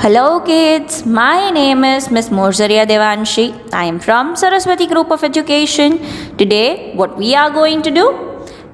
Hello kids, my name is Miss Morzaria Devanshi. I am from Saraswati Group of Education. Today what we are going to do?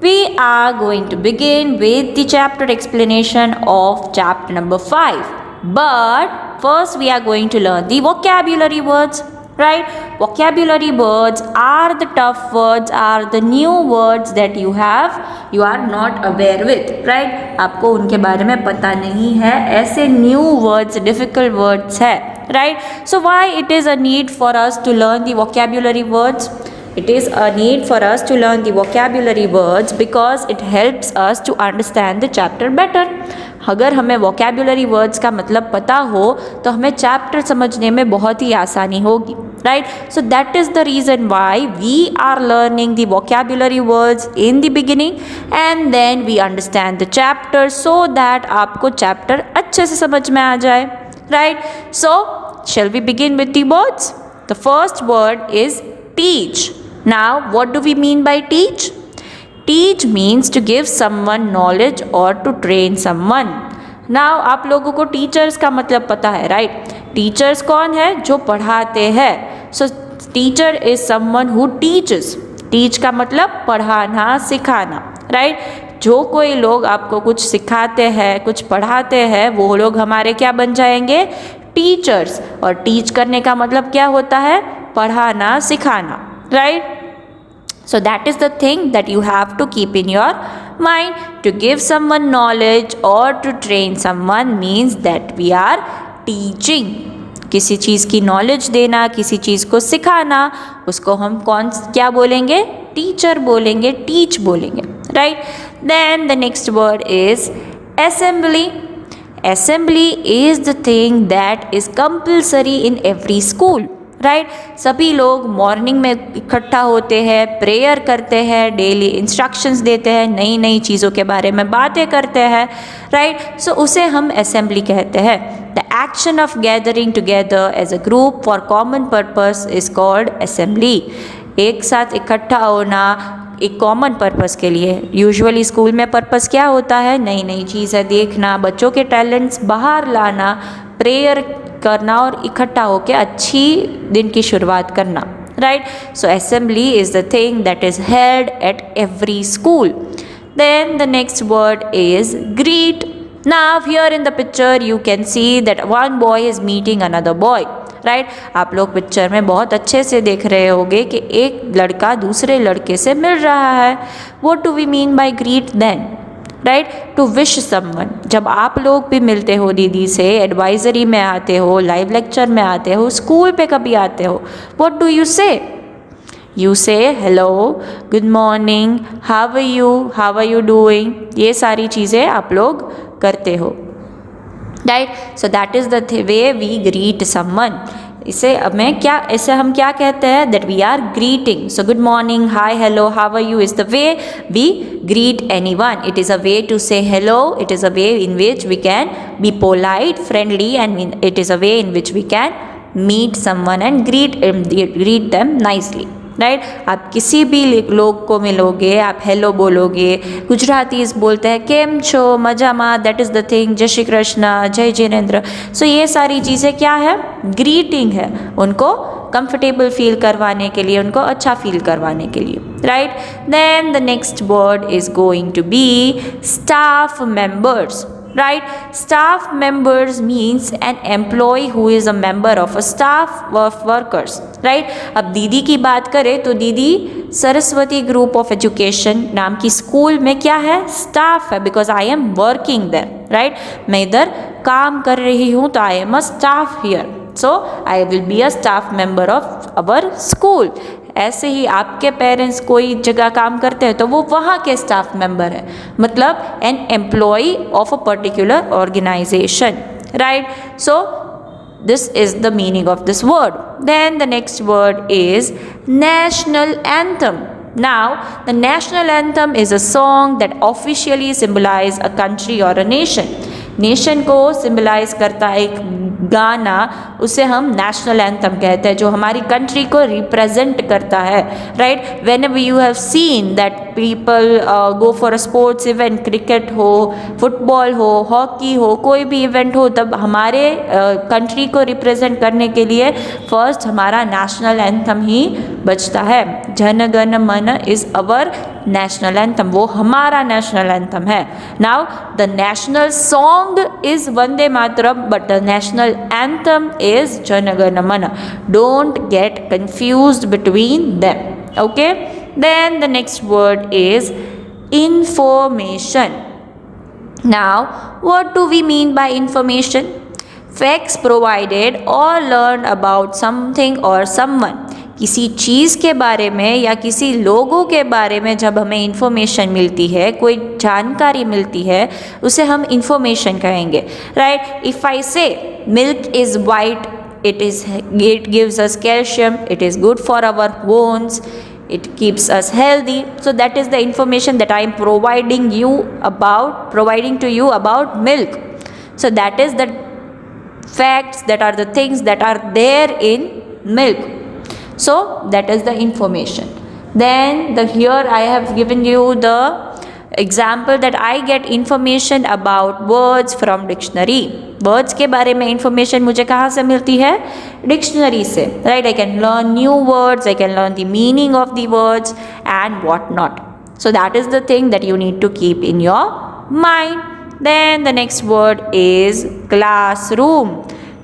We are going to begin with the chapter explanation of chapter number 5. But first we are going to learn the vocabulary words. Right? Vocabulary words are the tough words, are the new words that you are not aware with. Right? आपको उनके बारे में पता नहीं है, ऐसे new words, difficult words है. Right? So why it is a need for us to learn the vocabulary words? It is a need for us to learn the vocabulary words because it helps us to understand the chapter better. अगर हमें vocabulary words का मतलब पता हो तो हमें chapter समझने में बहुत ही आसानी होगी, right? So that is the reason why we are learning the vocabulary words in the beginning and then we understand the chapter so that आपको chapter अच्छे से समझ में आ जाए, right? So shall we begin with the words? The first word is teach. Now what do we mean by teach? Teach means to give someone knowledge or to train someone. Now आप लोगों को teachers का मतलब पता है, right? Teachers कौन है? जो पढ़ाते हैं. So teacher is someone who teaches. Teach का मतलब पढ़ाना, सिखाना, right? जो कोई लोग आपको कुछ सिखाते हैं, कुछ पढ़ाते हैं, वो लोग हमारे क्या बन जाएंगे? टीचर्स. और टीच करने का मतलब क्या होता है? पढ़ाना, सिखाना, right? So that is the thing that you have to keep in your mind. To give someone knowledge or to train someone means that we are teaching. किसी चीज़ की knowledge देना, किसी चीज़ को सिखाना, उसको हम क्या बोलेंगे? Teacher बोलेंगे, teach बोलेंगे, right? Then the next word is assembly. Assembly is the thing that is compulsory in every school. Right सभी लोग मॉर्निंग में इकट्ठा होते हैं, प्रेयर करते हैं, डेली इंस्ट्रक्शंस देते हैं, नई नई चीज़ों के बारे में बातें करते हैं, राइट? सो उसे हम असेंबली कहते हैं. The action of gathering together as a group for common purpose is called assembly. एक साथ इकट्ठा होना एक कॉमन पर्पस के लिए. यूजुअली स्कूल में पर्पस क्या होता है? नई नई चीज़ें देखना, बच्चों के टैलेंट्स बाहर लाना, प्रेयर करना और इकट्ठा होकर अच्छी दिन की शुरुआत करना, right? So assembly is the thing that is held at every school. Then the next word is greet. Now here in the picture you can see that one boy is meeting another boy, right? आप लोग picture में बहुत अच्छे से देख रहे होंगे कि एक लड़का दूसरे लड़के से मिल रहा है. What do we mean by greet then? Right? To wish someone. जब आप लोग भी मिलते हो दीदी से, एडवाइजरी में आते हो, लाइव लेक्चर में आते हो, स्कूल पे कभी आते हो, what do you say? You say hello, good morning, how are you doing. ये सारी चीज़ें आप लोग करते हो, right? So that is the way we greet someone. इसे हम क्या कहते हैं? That we are greeting. So good morning, hi, hello, how are you is the way we greet anyone. It is a way to say hello. It is a way in which we can be polite, friendly, and it is a way in which we can meet someone and greet them nicely. Right? आप किसी भी लोग को मिलोगे, आप hello बोलोगे. Gujaratis बोलते हैं केम छो, मजामा, दैट इज़ द थिंग. जय श्री कृष्णा, जय जिनेंद्र. सो ये सारी चीज़ें क्या है? ग्रीटिंग है. उनको कंफर्टेबल फील करवाने के लिए, उनको अच्छा फील करवाने के लिए, right? Then the next word is going to be staff members. Right? Staff members means an employee who is a member of a staff of workers. Right? अब दीदी की बात करें तो दीदी सरस्वती ग्रुप ऑफ एजुकेशन नाम की स्कूल में क्या है? स्टाफ है. Because I am working there, right? मैं इधर काम कर रही हूँ तो I am a staff here. So I will be a staff member of our school. ऐसे ही आपके पेरेंट्स कोई जगह काम करते हैं तो वो वहाँ के स्टाफ मेंबर है, मतलब an employee of a particular organisation, right? So this is the meaning of this word. Then the next word is national anthem. Now, the national anthem is a song that officially symbolize a country or a nation. Nation को symbolize करता है, एक गाना, उसे हम national anthem कहते हैं, जो हमारी कंट्री को रिप्रेजेंट करता है, right. Whenever you have seen that people go for a sports event, cricket हो, फुटबॉल हो, हॉकी हो, कोई भी इवेंट हो, तब हमारे कंट्री को रिप्रेजेंट करने के लिए फर्स्ट हमारा नेशनल एंथम ही बजता है। जन गण मन इज अवर नेशनल एंथम, वो हमारा नेशनल एंथम है। Now the national song is Vande Mataram, but the national anthem is Jana Gana मन। Don't get confused between them, okay? Then the next word is information. Now what do we mean by information? Facts provided or learned about something or someone. किसी चीज़ के बारे में या किसी लोगों के बारे में जब हमें इंफॉर्मेशन मिलती है, कोई जानकारी मिलती है, उसे हम इंफॉर्मेशन कहेंगे, राइट। इफ़ आई से milk is white, it gives us calcium, it is good for our bones, it keeps us healthy. So that is the information that I am providing to you about milk. So that is the facts, that are the things that are there in milk. So that is the information. Then here I have given you the example that I get information about words from dictionary. Words के बारे में information मुझे कहाँ से मिलती है? Dictionary से, right. I can learn new words, I can learn the meaning of the words and what not. So that is the thing that you need to keep in your mind. Then the next word is classroom.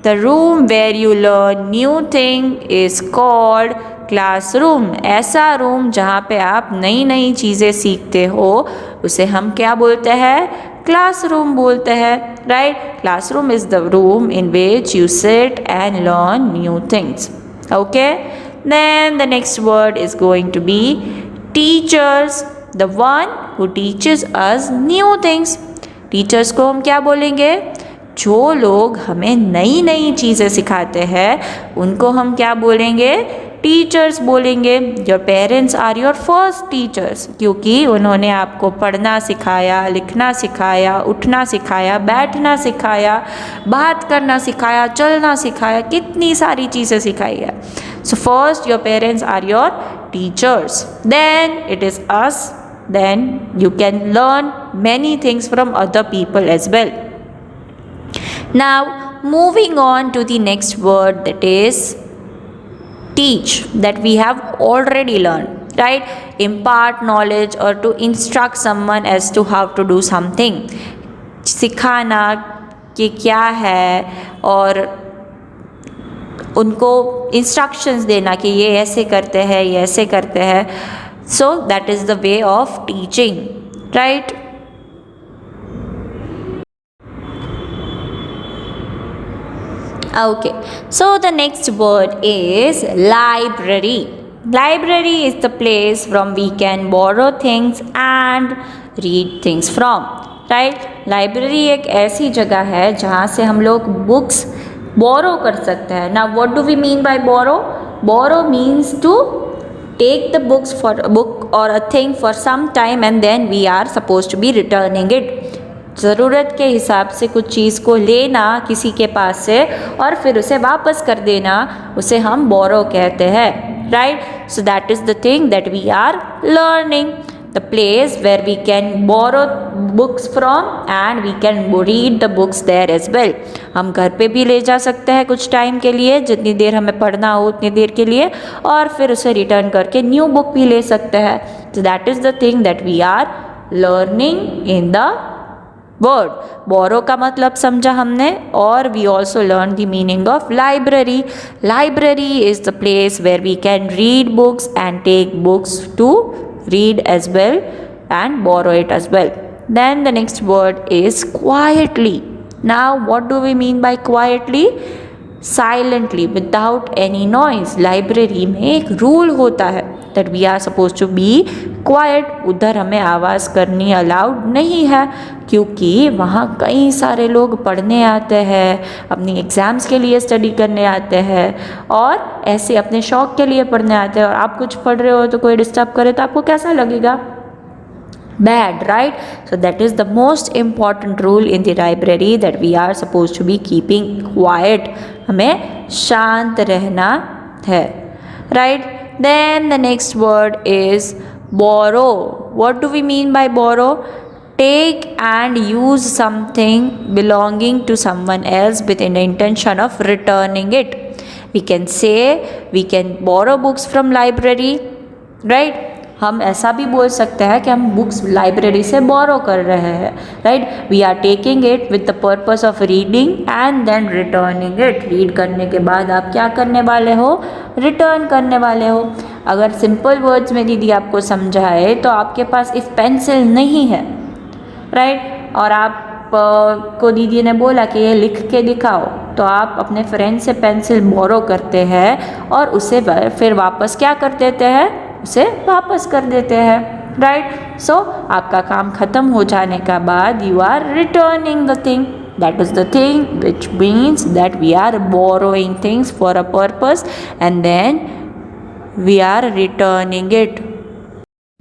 The room where you learn new thing is called classroom. ऐसा room जहाँ पे आप नई नई चीज़ें सीखते हो, उसे हम क्या बोलते हैं? क्लासरूम बोलते हैं, right. Classroom is the room in which you sit and learn new things. Okay. Then the next word is going to be teachers. The one who teaches us new things. Teachers को हम क्या बोलेंगे? जो लोग हमें नई नई चीज़ें सिखाते हैं उनको हम क्या बोलेंगे? टीचर्स बोलेंगे. Your parents are your first teachers, क्योंकि उन्होंने आपको पढ़ना सिखाया, लिखना सिखाया, उठना सिखाया, बैठना सिखाया, बात करना सिखाया, चलना सिखाया, कितनी सारी चीज़ें सिखाई है. So first your parents are your teachers, then it is us, then you can learn many things from other people as well. Now moving on to the next word, that is teach, that we have already learned, right? Impart knowledge or to instruct someone as to how to do something. सिखाना कि क्या है और उनको instructions देना कि ये ऐसे करते हैं, ये ऐसे करते हैं. So that is the way of teaching, right? Okay, so the next word is library. Library is the place from we can borrow things and read things from, right? Library एक ऐसी जगह है जहाँ से हम लोग books borrow कर सकते हैं. Now what do we mean by borrow? Borrow means to take the books for a book or a thing for some time and then we are supposed to be returning it. ज़रूरत के हिसाब से कुछ चीज़ को लेना किसी के पास से और फिर उसे वापस कर देना, उसे हम borrow कहते हैं, right? So that is the thing that we are learning. The place where we can borrow books from and we can read the books there as well. हम घर पे भी ले जा सकते हैं कुछ टाइम के लिए, जितनी देर हमें पढ़ना हो उतनी देर के लिए, और फिर उसे रिटर्न करके न्यू बुक भी ले सकते हैं. So that is the thing that we are learning in the word. Borrow का मतलब समझा हमने, और we also learn the meaning of library. Library is the place where we can read books and take books to read as well and borrow it as well. Then the next word is quietly. Now what do we mean by quietly? Silently, without any noise. Library में एक rule होता है that we are supposed to be quiet. उधर हमें आवाज़ करनी allowed नहीं है, क्योंकि वहाँ कई सारे लोग पढ़ने आते हैं, अपनी एग्ज़ाम्स के लिए स्टडी करने आते हैं, और ऐसे अपने शौक़ के लिए पढ़ने आते हैं. और आप कुछ पढ़ रहे हो तो कोई डिस्टर्ब करे तो आपको कैसा लगेगा? bad, right? So that is the most important rule in the library, that we are supposed to be keeping quiet. हमें शांत रहना है, right? Then the next word is borrow. What do we mean by borrow? Take and use something belonging to someone else with the intention of returning it. We can say we can borrow books from library, right? हम ऐसा भी बोल सकते हैं कि हम books library से बोरो कर रहे हैं, right? We are taking it with the purpose of reading and then returning it. Read करने के बाद आप क्या करने वाले हो? रिटर्न करने वाले हो. अगर सिंपल वर्ड्स में दीदी आपको समझाए तो आपके पास इफ पेंसिल नहीं है, राइट, और आप को दीदी ने बोला कि ये लिख के दिखाओ, तो आप अपने फ्रेंड से पेंसिल बोरो करते हैं और उसे फिर वापस क्या कर देते हैं? उसे वापस कर देते हैं, राइट? सो आपका काम ख़त्म हो जाने का बाद you are returning the thing. That is the thing which means that we are borrowing things for a purpose and then we are returning it.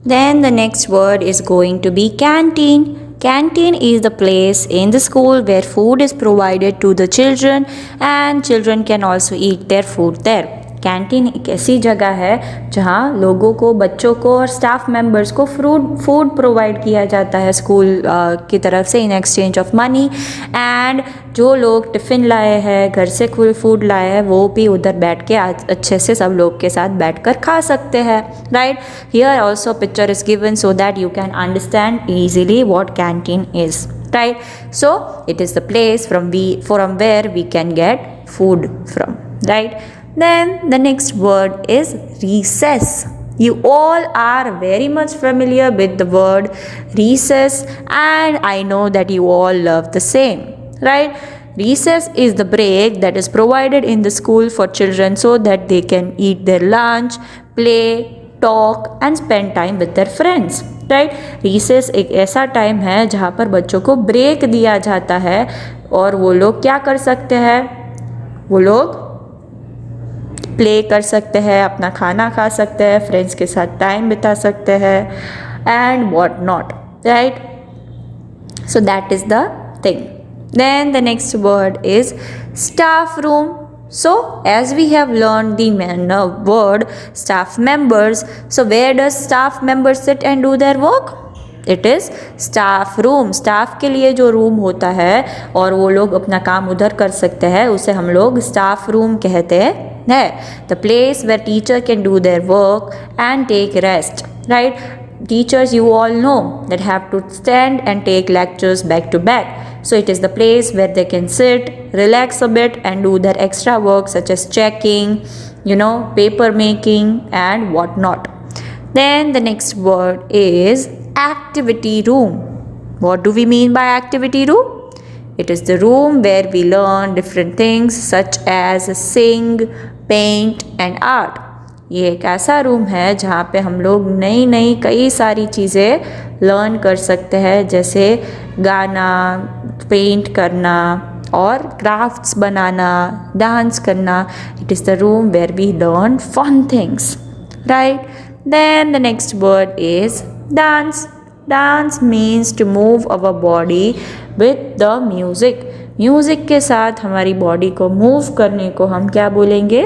Then the next word is going to be canteen. Canteen is the place in the school where food is provided to the children and children can also eat their food there. Canteen एक ऐसी जगह है जहाँ लोगों को, बच्चों को और स्टाफ मेंबर्स को फूड प्रोवाइड किया जाता है स्कूल की तरफ से in exchange of money. And जो लोग टिफ़िन लाए हैं, घर से फूड लाए हैं, वो भी उधर बैठ के अच्छे से सब लोग के साथ बैठकर खा सकते हैं, right? Here also picture is given so that you can understand easily what canteen is, right? So it is the place from where we can get food from, right? Then the next word is recess. You all are very much familiar with the word recess and I know that you all love the same, right? Recess is the break that is provided in the school for children so that they can eat their lunch, play, talk and spend time with their friends, right? Recess एक ऐसा time है जहाँ पर बच्चों को break दिया जाता है और वो लोग क्या कर सकते हैं? वो लोग प्ले कर सकते हैं, अपना खाना खा सकते हैं, फ्रेंड्स के साथ टाइम बिता सकते हैं and what not, right? So that is the thing. Then the next word is staff room. So as we have learned the word staff members, so where does staff members sit and do their work? It is staff room. Staff के लिए जो room होता है और वो लोग अपना काम उधर कर सकते हैं, उसे हम लोग स्टाफ रूम कहते हैं. The place where teacher can do their work and take rest, right? Teachers, you all know that have to stand and take lectures back to back. So it is the place where they can sit, relax a bit and do their extra work such as checking, paper making and what not. Then the next word is activity room. What do we mean by activity room? It is the room where we learn different things such as sing, paint and art. ये एक ऐसा room है जहाँ पे हम लोग नई कई सारी चीज़ें लर्न कर सकते हैं, जैसे गाना, पेंट करना और क्राफ्ट्स बनाना, डांस करना. It is the room where we learn fun things, right? Then the next word is dance. Dance means to move our body with the music. Music के साथ हमारी बॉडी को मूव करने को हम क्या बोलेंगे?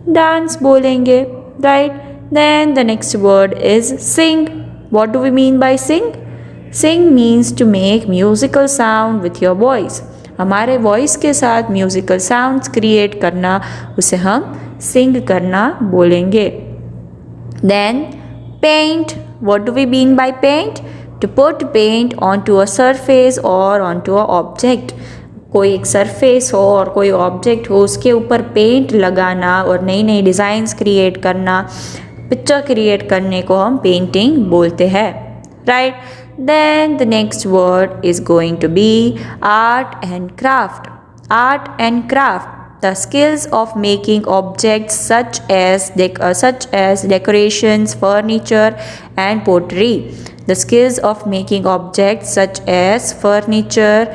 डांस बोलेंगे, right? Then the next word is sing. What do we mean by sing? Sing means to make musical sound with your voice. हमारे वॉइस के साथ म्यूज़िकल साउंड्स क्रिएट करना, उसे हम सिंग करना बोलेंगे. Then paint. What do we mean by paint? To put paint onto a surface or onto a object. कोई एक सरफेस हो और कोई ऑब्जेक्ट हो, उसके ऊपर पेंट लगाना और नई डिज़ाइंस क्रिएट करना, पिक्चर क्रिएट करने को हम पेंटिंग बोलते हैं, right? Then the next word is going to be art and craft. Art and craft, the skills of making objects such as decorations, furniture and pottery. The skills of making objects such as furniture,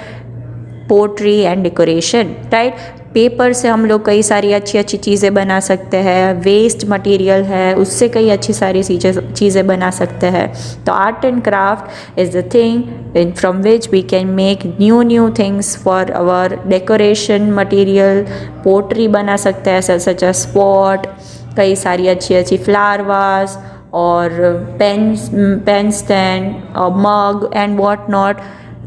pottery and decoration, right? Paper से हम लोग कई सारी अच्छी अच्छी चीज़ें बना सकते हैं, वेस्ट मटेरियल है उससे कई अच्छी सारी चीज़ें बना सकते हैं। तो art and craft is the thing from which we can make new things for our decoration material. Pottery बना सकते हैं सच एज पॉट, कई सारी अच्छी अच्छी फ्लावर वास और पेन स्टैंड और mug and what not,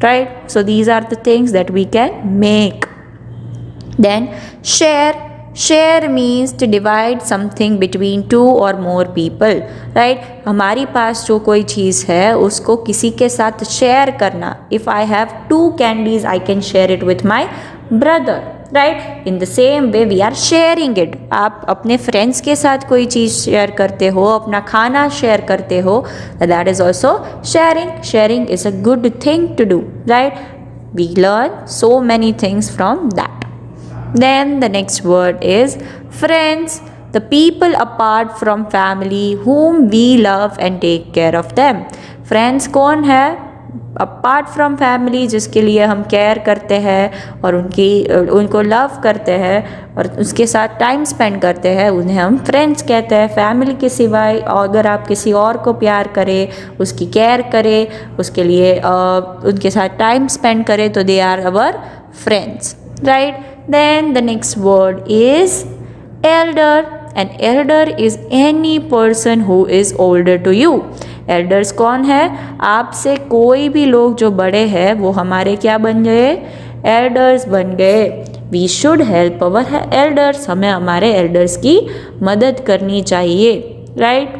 right? So these are the things that we can make. Then share means to divide something between two or more people, right? हमारी पास जो कोई चीज़ है उसको किसी के साथ शेयर करना। If I have 2 candies, I can share it with my brother, right? In the same way we are sharing it. आप अपने फ्रेंड्स के साथ कोई चीज़ शेयर करते हो, अपना खाना शेयर करते हो, that is also sharing. Sharing is a good thing to do, right? We learn so many things from that. Then the next word is friends, the people apart from family whom we love and take care of them. Friends कौन है? Apart from family, जिसके लिए हम care करते हैं और उनको love करते हैं और उसके साथ टाइम स्पेंड करते हैं, उन्हें हम फ्रेंड्स कहते हैं। फैमिली के सिवाय अगर आप किसी और को प्यार करें, उसकी केयर करें, उसके लिए उनके साथ टाइम स्पेंड करें, तो they are our friends, right? Then the next word is elder, and elder is any person who is older to you. Elders कौन है? आपसे कोई भी लोग जो बड़े हैं वो हमारे क्या बन गए? एल्डर्स बन गए। We should help our elders, हमें हमारे एल्डर्स की मदद करनी चाहिए, right?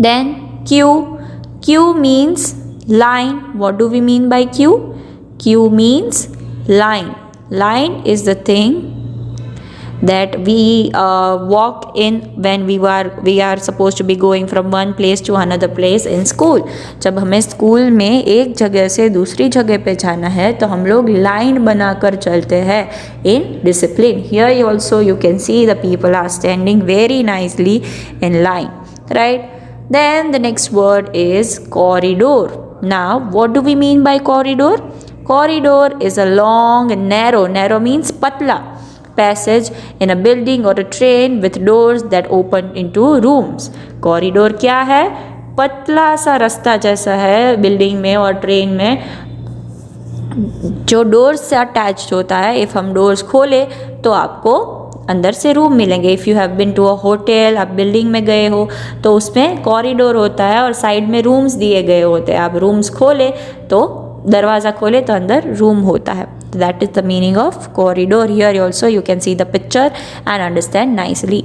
Then queue means line. What do we mean by queue? Queue means line. Line is the thing that we walk in when we are supposed to be going from one place to another place in school. जब हमें school में एक जगह से दूसरी जगह पे जाना है तो हम लोग लाइन बनाकर चलते हैं in discipline. Here also you can see the people are standing very nicely in line, right? Then the next word is corridor. Now what do we mean by corridor? Corridor is a long and narrow means patla, passage in a building or a train with doors that open into rooms. Corridor क्या है? पतला सा रास्ता जैसा है building में और train में, जो डोर्स से अटैच्ड होता है। इफ़ हम डोर्स खोले तो आपको अंदर से रूम मिलेंगे। If you have been to a hotel, आप बिल्डिंग में गए हो तो उसमें कॉरिडोर होता है और साइड में रूम्स दिए गए होते हैं। आप रूम्स खोले तो दरवाज़ा खोले तो अंदर रूम होता है। That is the meaning of corridor. Here also you can see the picture and understand nicely.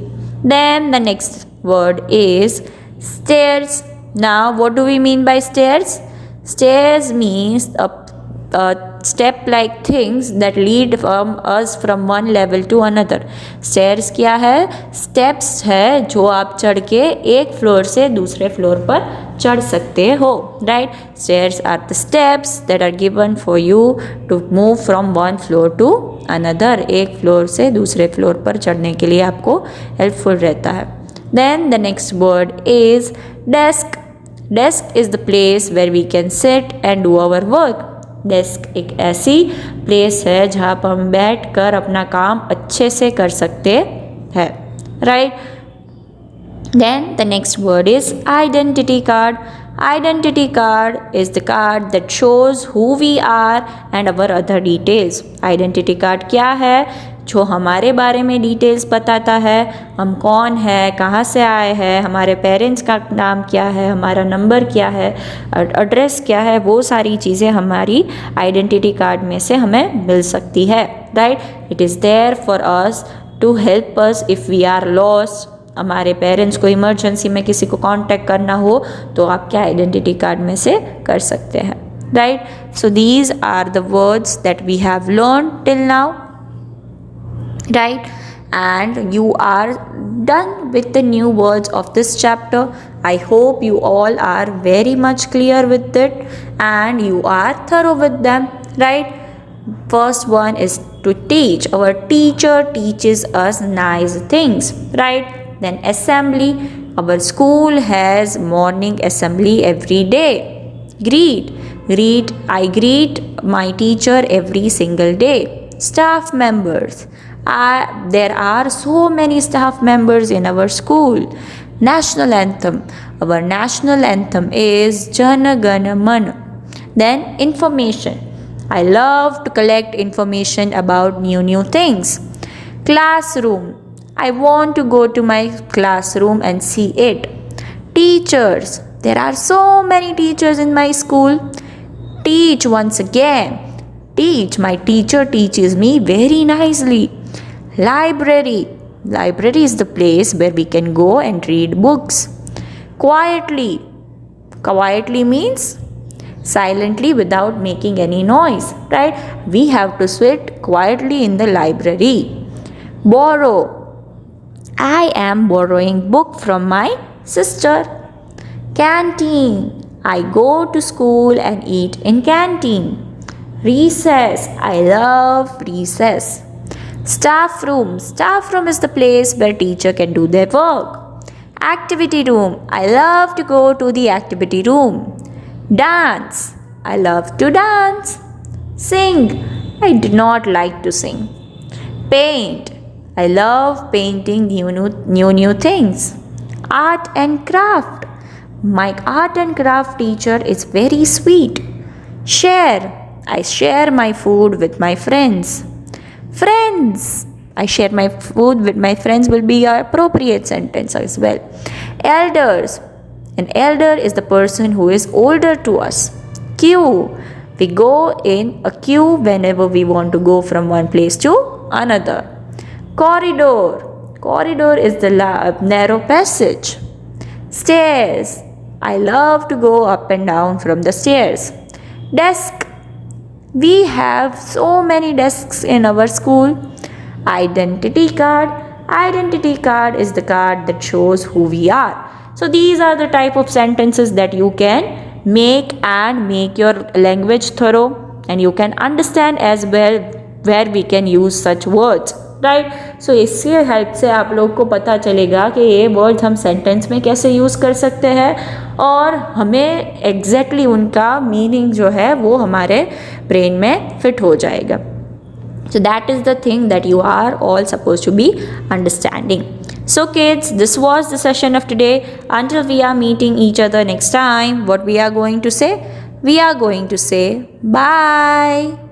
Then the next word is stairs. Now what do we mean by stairs? Stairs means step-like things that lead us from one level to another. Stairs क्या है? Steps है जो आप चढ़ के एक floor से दूसरे फ्लोर पर चढ़ सकते हो, right? Stairs are the steps that are given for you to move from one floor to another. एक फ्लोर से दूसरे फ्लोर पर चढ़ने के लिए आपको हेल्पफुल रहता है। Then the next word is desk. Desk is the place where we can sit and do our work. Desk एक ऐसी प्लेस है जहाँ पर हम बैठ कर अपना काम अच्छे से कर सकते हैं, right? Then the next word is identity card. Identity card is the card that shows who we are and our other details. Identity card क्या है? जो हमारे बारे में डिटेल्स बताता है, हम कौन है, कहाँ से आए हैं, हमारे पेरेंट्स का नाम क्या है, हमारा नंबर क्या है, एड्रेस क्या है, वो सारी चीज़ें हमारी आइडेंटिटी कार्ड में से हमें मिल सकती है, right? It is there for us to help us if we are lost. हमारे पेरेंट्स को इमरजेंसी में किसी को कांटेक्ट करना हो तो आप क्या आइडेंटिटी कार्ड में से कर सकते हैं, right? So these are the words that we have learn till now, right? And you are done with the new words of this chapter. I hope you all are very much clear with it and you are thorough with them, right? First one is to teach. Our teacher teaches us nice things, right? Then assembly. Our school has morning assembly every day. Greet. I greet my teacher every single day. staff members. There are so many staff members in our school. National anthem. Our national anthem is Jana Gana Mana. Then information. I love to collect information about new things. Classroom. I want to go to my classroom and see it. Teachers. There are so many teachers in my school. Teach once again. Teach. My teacher teaches me very nicely. Library. Library is the place where we can go and read books. Quietly. Quietly means silently without making any noise, right? We have to sit quietly in the library. Borrow. I am borrowing book from my sister. Canteen. I go to school and eat in canteen. Recess. I love recess. Staff room. Staff room is the place where teacher can do their work. Activity room. I love to go to the activity room. Dance. I love to dance. Sing. I do not like to sing. Paint. I love painting new things. Art and craft. My art and craft teacher is very sweet. Share. I share my food with my friends. Friends. I share my food with my friends will be an appropriate sentence as well. Elders. An elder is the person who is older to us. Queue. We go in a queue whenever we want to go from one place to another. Corridor. Corridor is the narrow passage. Stairs. I love to go up and down from the stairs. Desk. We have so many desks in our school. Identity card. Identity card is the card that shows who we are. So these are the type of sentences that you can make and make your language thorough, and you can understand as well where we can use such words, right? So इससे help से आप लोग को पता चलेगा कि ये word हम सेंटेंस में कैसे यूज़ कर सकते हैं और हमें एग्जैक्टली उनका मीनिंग जो है वो हमारे ब्रेन में फिट हो जाएगा. So that is the thing that you are all supposed to be understanding. So kids, this was the session of today. Until we are meeting each other next time, what we are going to say? We are going to say bye.